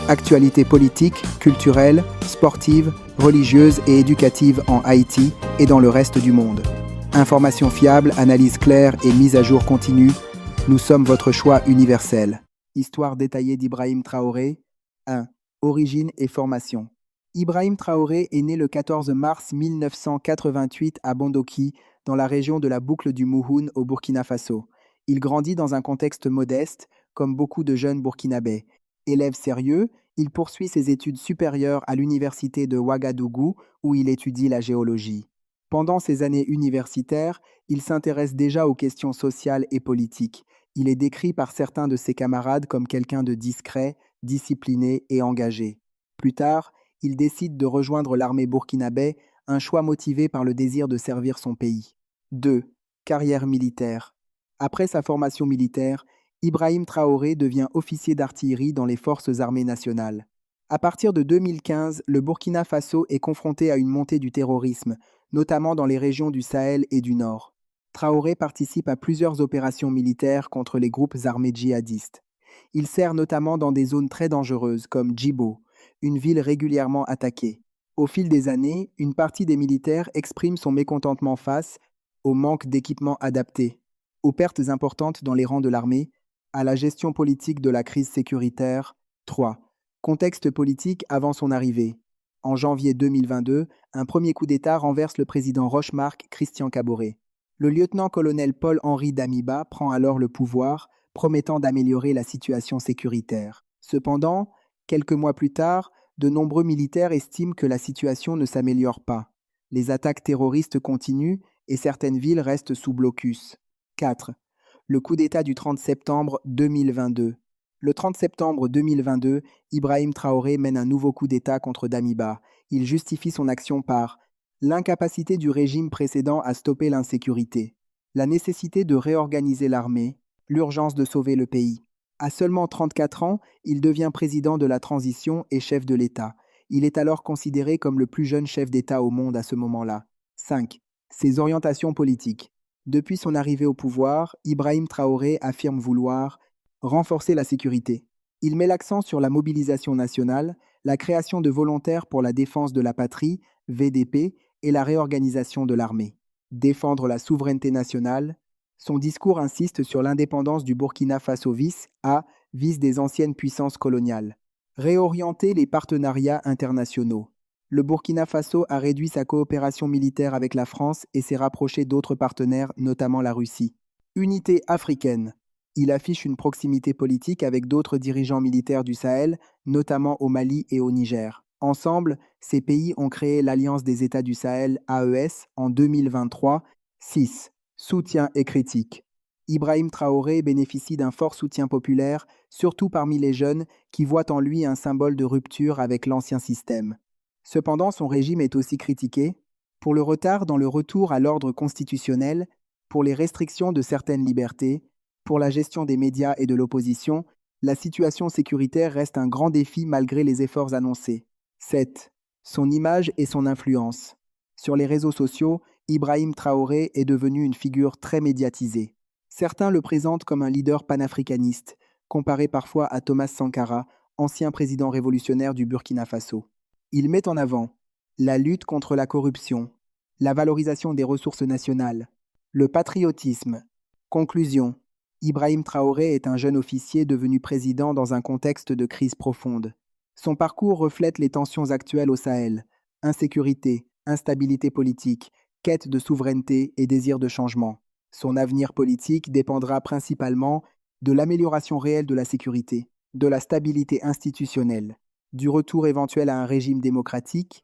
Actualités politiques, culturelles, sportives, religieuses et éducatives en Haïti et dans le reste du monde. Informations fiables, analyses claires et mise à jour continue, nous sommes votre choix universel. Histoire détaillée d'Ibrahim Traoré. 1. Origine et formation. Ibrahim Traoré est né le 14 mars 1988 à Bondoki, dans la région de la boucle du Mouhoun au Burkina Faso. Il grandit dans un contexte modeste, comme beaucoup de jeunes burkinabés. Élève sérieux, il poursuit ses études supérieures à l'université de Ouagadougou, où il étudie la géologie. Pendant ses années universitaires, il s'intéresse déjà aux questions sociales et politiques. Il est décrit par certains de ses camarades comme quelqu'un de discret, discipliné et engagé. Plus tard, il décide de rejoindre l'armée burkinabé, un choix motivé par le désir de servir son pays. 2. Carrière militaire. Après sa formation militaire, Ibrahim Traoré devient officier d'artillerie dans les forces armées nationales. À partir de 2015, le Burkina Faso est confronté à une montée du terrorisme, notamment dans les régions du Sahel et du Nord. Traoré participe à plusieurs opérations militaires contre les groupes armés djihadistes. Il sert notamment dans des zones très dangereuses comme Djibo, une ville régulièrement attaquée. Au fil des années, une partie des militaires exprime son mécontentement face au manque d'équipements adaptés, aux pertes importantes dans les rangs de l'armée, à la gestion politique de la crise sécuritaire. 3. Contexte politique avant son arrivée. En janvier 2022, un premier coup d'État renverse le président Rochmark Christian Kaboré. Le lieutenant-colonel Paul-Henri Damiba prend alors le pouvoir, promettant d'améliorer la situation sécuritaire. Cependant, quelques mois plus tard, de nombreux militaires estiment que la situation ne s'améliore pas. Les attaques terroristes continuent et certaines villes restent sous blocus. 4. Le coup d'État du 30 septembre 2022. Le 30 septembre 2022, Ibrahim Traoré mène un nouveau coup d'État contre Damiba. Il justifie son action par l'incapacité du régime précédent à stopper l'insécurité, la nécessité de réorganiser l'armée, l'urgence de sauver le pays. À seulement 34 ans, il devient président de la transition et chef de l'État. Il est alors considéré comme le plus jeune chef d'État au monde à ce moment-là. 5. Ses orientations politiques. Depuis son arrivée au pouvoir, Ibrahim Traoré affirme vouloir renforcer la sécurité. Il met l'accent sur la mobilisation nationale, la création de volontaires pour la défense de la patrie, VDP, et la réorganisation de l'armée. Défendre la souveraineté nationale. Son discours insiste sur l'indépendance du Burkina Faso vis des anciennes puissances coloniales. Réorienter les partenariats internationaux. Le Burkina Faso a réduit sa coopération militaire avec la France et s'est rapproché d'autres partenaires, notamment la Russie. Unité africaine. Il affiche une proximité politique avec d'autres dirigeants militaires du Sahel, notamment au Mali et au Niger. Ensemble, ces pays ont créé l'Alliance des États du Sahel, AES, en 2023. 6. Soutien et critique. Ibrahim Traoré bénéficie d'un fort soutien populaire, surtout parmi les jeunes qui voient en lui un symbole de rupture avec l'ancien système. Cependant, son régime est aussi critiqué pour le retard dans le retour à l'ordre constitutionnel, pour les restrictions de certaines libertés, pour la gestion des médias et de l'opposition. La situation sécuritaire reste un grand défi malgré les efforts annoncés. 7. Son image et son influence. Sur les réseaux sociaux, Ibrahim Traoré est devenu une figure très médiatisée. Certains le présentent comme un leader panafricaniste, comparé parfois à Thomas Sankara, ancien président révolutionnaire du Burkina Faso. Il met en avant la lutte contre la corruption, la valorisation des ressources nationales, le patriotisme. Conclusion. Ibrahim Traoré est un jeune officier devenu président dans un contexte de crise profonde. Son parcours reflète les tensions actuelles au Sahel, insécurité, instabilité politique, quête de souveraineté et désir de changement. Son avenir politique dépendra principalement de l'amélioration réelle de la sécurité, de la stabilité institutionnelle, du retour éventuel à un régime démocratique